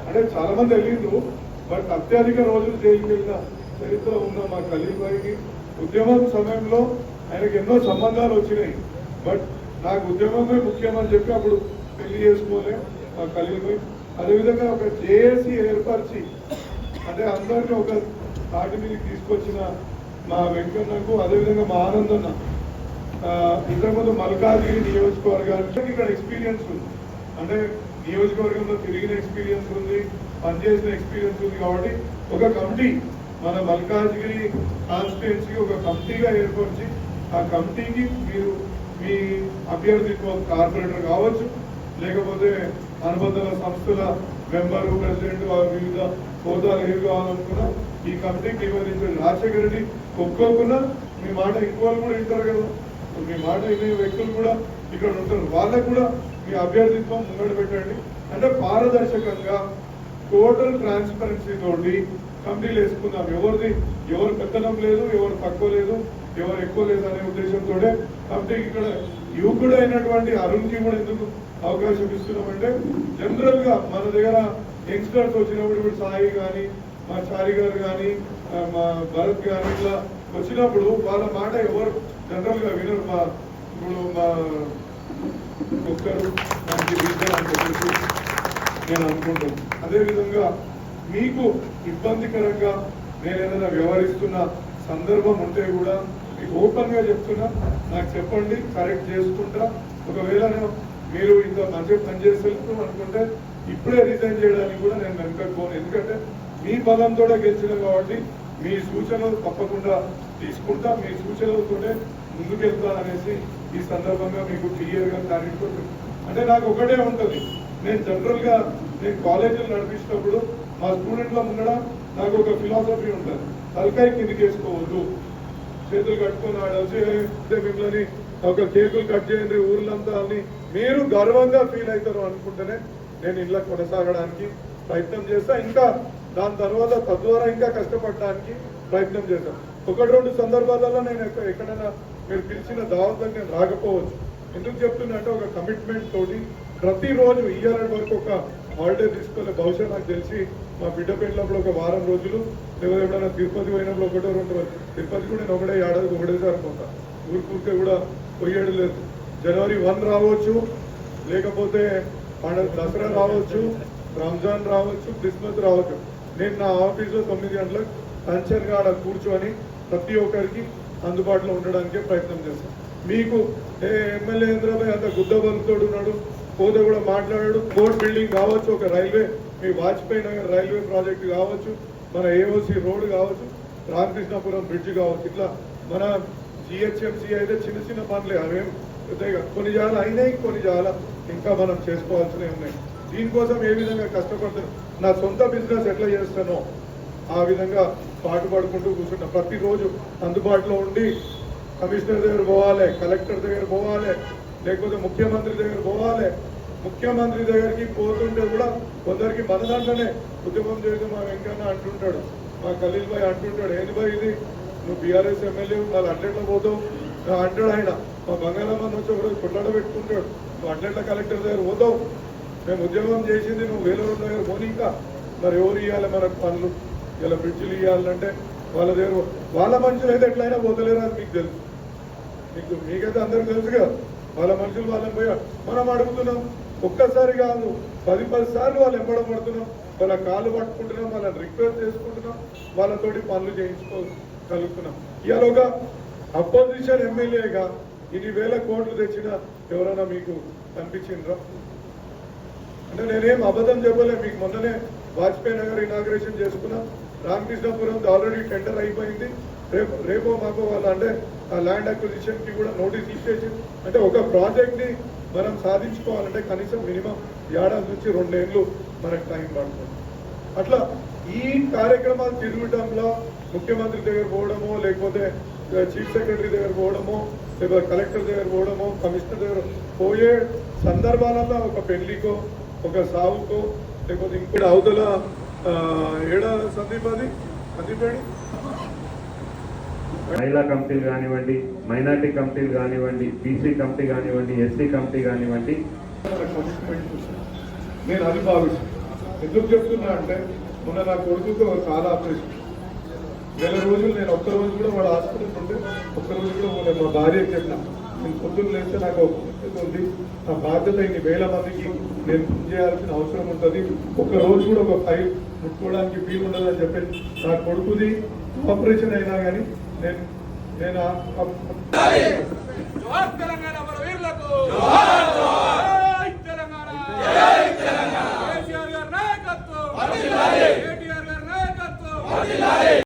అంటే చాలా మంది వెళ్ళిండ్రు, బట్ అత్యధిక రోజులు జైలుకి వెళ్ళిన చరిత్ర ఉన్న మా ఖలీల్ భాయ్కి ఉద్యమం సమయంలో ఆయనకు ఎన్నో సంబంధాలు వచ్చినాయి. బట్ నాకు ఉద్యమమే ముఖ్యమని చెప్పి అప్పుడు పెళ్లి చేసుకోలే మా ఖలీల్ భాయ్. అదేవిధంగా ఒక జేఏసీ ఏర్పరిచి అంటే అందరినీ ఒక తాటి మీదకి తీసుకొచ్చిన మా వెంకన్నకు, అదేవిధంగా మా ఆనందన్న ఇంతకుముందు మల్కాజ్గిరి నియోజకవర్గానికి ఇక్కడ ఎక్స్పీరియన్స్ ఉంది. అంటే నియోజకవర్గంలో తిరిగిన ఎక్స్పీరియన్స్ ఉంది, పనిచేసిన ఎక్స్పీరియన్స్ ఉంది. కాబట్టి ఒక కమిటీ మన మల్కాజ్గిరి కాన్స్టిట్యున్సీకి ఒక కమిటీగా ఏర్పరిచి ఆ కమిటీకి మీరు మీ అభ్యర్థిత్వం కార్పొరేటర్ కావచ్చు, లేకపోతే అనుబంధ సంస్థల మెంబరు, ప్రెసిడెంట్, వివిధ హోదాలు ఏవి కావాలనుకున్నా ఈ కమిటీకి నివేదించండి. రాజశేఖర రెడ్డి ఒప్పుకోకుండా మీ మాట ఇంకో కూడా వింటారు కదా, మీ మాట వినే వ్యక్తులు కూడా ఇక్కడ ఉంటారు, వాళ్ళకు కూడా మీ అభ్యర్థిత్వం ముంగడు పెట్టండి. అంటే పారదర్శకంగా టోటల్ ట్రాన్స్పరెన్సీ తోటి కమిటీలు వేసుకుందాం. ఎవరు పెత్తనం లేదు, ఎవరు తక్కువ లేదు, ఎవరు ఎక్కువ లేదు అనే ఉద్దేశంతో కమిటీకి ఇక్కడ యువకుడు అయినటువంటి అరుణ్కి కూడా ఎందుకు అవకాశం ఇస్తున్నామంటే, జనరల్ గా మన దగ్గర యంగ్స్టర్స్ వచ్చినప్పుడు ఇప్పుడు సాయి కానీ, మా చారి గారు కానీ, మా భరత్ కానీ ఇట్లా వచ్చినప్పుడు వాళ్ళ మాట ఎవరు జనరల్ గా వినరు. ఇప్పుడు మా ఒక్కరు దానికి రీజన్ అని చెప్పేసి నేను అనుకుంటాను. అదేవిధంగా మీకు ఇబ్బందికరంగా నేను ఏదైనా వ్యవహరిస్తున్న సందర్భం ఉంటే కూడా మీకు ఓపెన్ గా చెప్తున్నా, నాకు చెప్పండి, కరెక్ట్ చేసుకుంటా. ఒకవేళ మీరు ఇంత మంచిగా పనిచేస్తూ అనుకుంటే ఇప్పుడే రిజైన్ చేయడానికి కూడా నేను వెనుకపోను. ఎందుకంటే మీ బలంతో గెలిచినాం కాబట్టి మీ సూచనలు తప్పకుండా తీసుకుంటా, మీ సూచనలతోనే ముందుకెళ్తాననేసి ఈ సందర్భంగా మీకు క్లియర్గా క్లారిటీ. అంటే నాకు ఒకటే ఉంటుంది, నేను జనరల్గా నేను కాలేజీలు నడిపించినప్పుడు మా స్టూడెంట్ల ముందర నాకు ఒక ఫిలాసఫీ ఉంటుంది, తలకాయ కిందికి వేసుకోవద్దు, చేతులు కట్టుకుని ఆడవచ్చి మిమ్మల్ని ఒక కేకులు కట్ చేయండి ఊర్లంతా అని మీరు గర్వంగా ఫీల్ అవుతారు అనుకుంటేనే నేను ఇలా కొనసాగడానికి ప్రయత్నం చేస్తా. ఇంకా దాని తర్వాత తద్వారా ఇంకా కష్టపడడానికి ప్రయత్నం చేస్తాను. ఒకటి రెండు సందర్భాలలో నేను ఎక్కడైనా మీరు పిలిచిన దావత్లకు నేను రాకపోవచ్చు. ఎందుకు చెప్తున్నా అంటే ఒక కమిట్మెంట్ తోటి ప్రతిరోజు ఇయ్యాల వరకు ఒక హాలిడే తీసుకోలే. బహుశా నాకు తెలిసి మా బిడ్డ పెళ్ళినప్పుడు ఒక వారం రోజులు, లేకపోతే ఎప్పుడైనా తిరుపతి పోయినప్పుడు ఒకటో రెండు రోజులు. తిరుపతి కూడా నేను ఒకటే ఏడాదికి ఒకటేసారి పోతా, ఊరికూరికే కూడా పోయేడు లేదు. జనవరి 1 రావచ్చు, లేకపోతే పండుగ దసరా రావచ్చు, రంజాన్ రావచ్చు, క్రిస్మస్ రావచ్చు. నేను నా ఆఫీస్లో 9 గంటలకు టెన్షన్గా ఆడ కూర్చొని ప్రతి ఒక్కరికి అందుబాటులో ఉండడానికే ప్రయత్నం చేస్తాను. మీకు ఎమ్మెల్యే ఇంద్రబాయ్ అంత గుద్దబలతోడు ఉన్నాడు, పోతే కూడా మాట్లాడాడు. కోర్ట్ బిల్డింగ్ కావచ్చు, ఒక రైల్వే మీ వాజ్పేయి నగర్ రైల్వే ప్రాజెక్ట్ కావచ్చు, మన ఏఓసి రోడ్ కావచ్చు, రామకృష్ణాపురం బ్రిడ్జ్ కావచ్చు. ఇట్లా మన జిహెచ్ఎంసీ అయితే చిన్న చిన్న పనులే, అవేం కొన్ని చాలా అయినాయి, కొన్ని చాలా ఇంకా మనం చేసుకోవాల్సినవి ఉన్నాయి. దీనికోసం ఏ విధంగా కష్టపడుతున్నాను, నా సొంత బిజినెస్ ఎట్లా చేస్తానో ఆ విధంగా పాటుపడుకుంటూ కూర్చుంటా. ప్రతిరోజు అందుబాటులో ఉండి కమిషనర్ దగ్గర పోవాలి, కలెక్టర్ దగ్గర పోవాలి, లేకపోతే ముఖ్యమంత్రి దగ్గర పోవాలి. ముఖ్యమంత్రి దగ్గరికి పోతుంటే కూడా కొందరికి మన దాంట్లోనే ఉద్యమం చేసి మా వెంకన్న అంటుంటాడు, మా ఖలీల్ భాయ్ అంటుంటాడు, ఏంది భాయ్ ఇది నువ్వు బీఆర్ఎస్ ఎమ్మెల్యే వాళ్ళు అట్లెట్లా పోతావు అంటాడు ఆయన. మా బంగాళామని వచ్చి ఒకరోజు కొట్లాడ పెట్టుకుంటాడు, నువ్వు అట్లెట్లా కలెక్టర్ దగ్గర పోతావు, మేము ఉద్యమం చేసింది నువ్వు వేల రోజుల దగ్గర పోనీ. ఇంకా మరి ఎవరు ఇవ్వాలి మనకు పనులు, ఇలా బ్రిడ్జిలు ఇవ్వాలంటే వాళ్ళ దగ్గర వాళ్ళ మనుషులు అయితే ఎట్లయినా పోతలేరు, అది మీకు తెలుసు. మీకైతే అందరికి తెలుసుగా, వాళ్ళ మనుషులు వాళ్ళని పోయా మనం అడుగుతున్నాం. ఒక్కసారి కాదు 10 సార్లు వాళ్ళు ఎంబడబడుతున్నాం, వాళ్ళ కాళ్ళు పట్టుకుంటున్నాం, వాళ్ళని రిక్వెస్ట్ చేసుకుంటున్నాం, వాళ్ళతోటి పనులు చేయించుకోగలుగుతున్నాం. ఇవాళ ఒక అపోజిషన్ ఎమ్మెల్యేగా ఇన్ని వేల కోట్లు తెచ్చిన ఎవరైనా మీకు కనిపించిండ్రా? అంటే నేనేం అబద్ధం చెప్పలే. మీకు మొన్ననే వాజ్పేయి నగర్ ఇనాగ్రేషన్ చేసుకున్నాం, రామకృష్ణాపురం ఆల్రెడీ టెండర్ అయిపోయింది. రేపో మాకో వాళ్ళు అంటే ఆ ల్యాండ్ అక్విజిషన్ కి కూడా నోటీస్ ఇచ్చేసి, అంటే ఒక ప్రాజెక్ట్ ని మనం సాధించుకోవాలంటే కనీసం మినిమం 1 ఏడాది నుంచి 2 ఏళ్ళు మనకు టైం పడుతుంది. అట్లా ఈ కార్యక్రమాలు తిరగటంలో ముఖ్యమంత్రి దగ్గర పోవడమో, లేకపోతే చీఫ్ సెక్రటరీ దగ్గర పోవడమో, లేకపోతే కలెక్టర్ దగ్గర పోవడమో, కమిషనర్ దగ్గర పోయే సందర్భాలలో ఒక పెళ్లికో, ఒక సావుకో, లేకపోతే ఇంకోటి అవతల ఏడా సందీప్ మహిళా కమిటీలు కానివ్వండి, మైనార్టీ కమిటీలు కానివ్వండి, బీసీ కమిటీ కానివ్వండి, ఎస్సీ కమిటీ కానివ్వండి, నేను అది భావిస్తాను. ఎందుకు చెప్తున్నా అంటే మొన్న నా కొడుకుతో చాలా ఆపరేషన్, నెల రోజులు నేను ఒక్క రోజు కూడా వాడు హాస్పిటల్ ఉంటే ఒక్క రోజు కూడా నేను మా భార్యకి చెప్పిన, నేను పొద్దున్న లేస్తే నాకు ఒక బాధ్యత ఉంది, నా బాధ్యత ఇన్ని వేల మందికి నేను చేయాల్సిన అవసరం ఉంటుంది, ఒక్క రోజు కూడా ఒక ఫైల్ ముట్టుకోవడానికి వీలు ఉండదని చెప్పి నా కొడుకుది ఆపరేషన్ అయినా కానీ నేను జోహార్ తెలంగాణ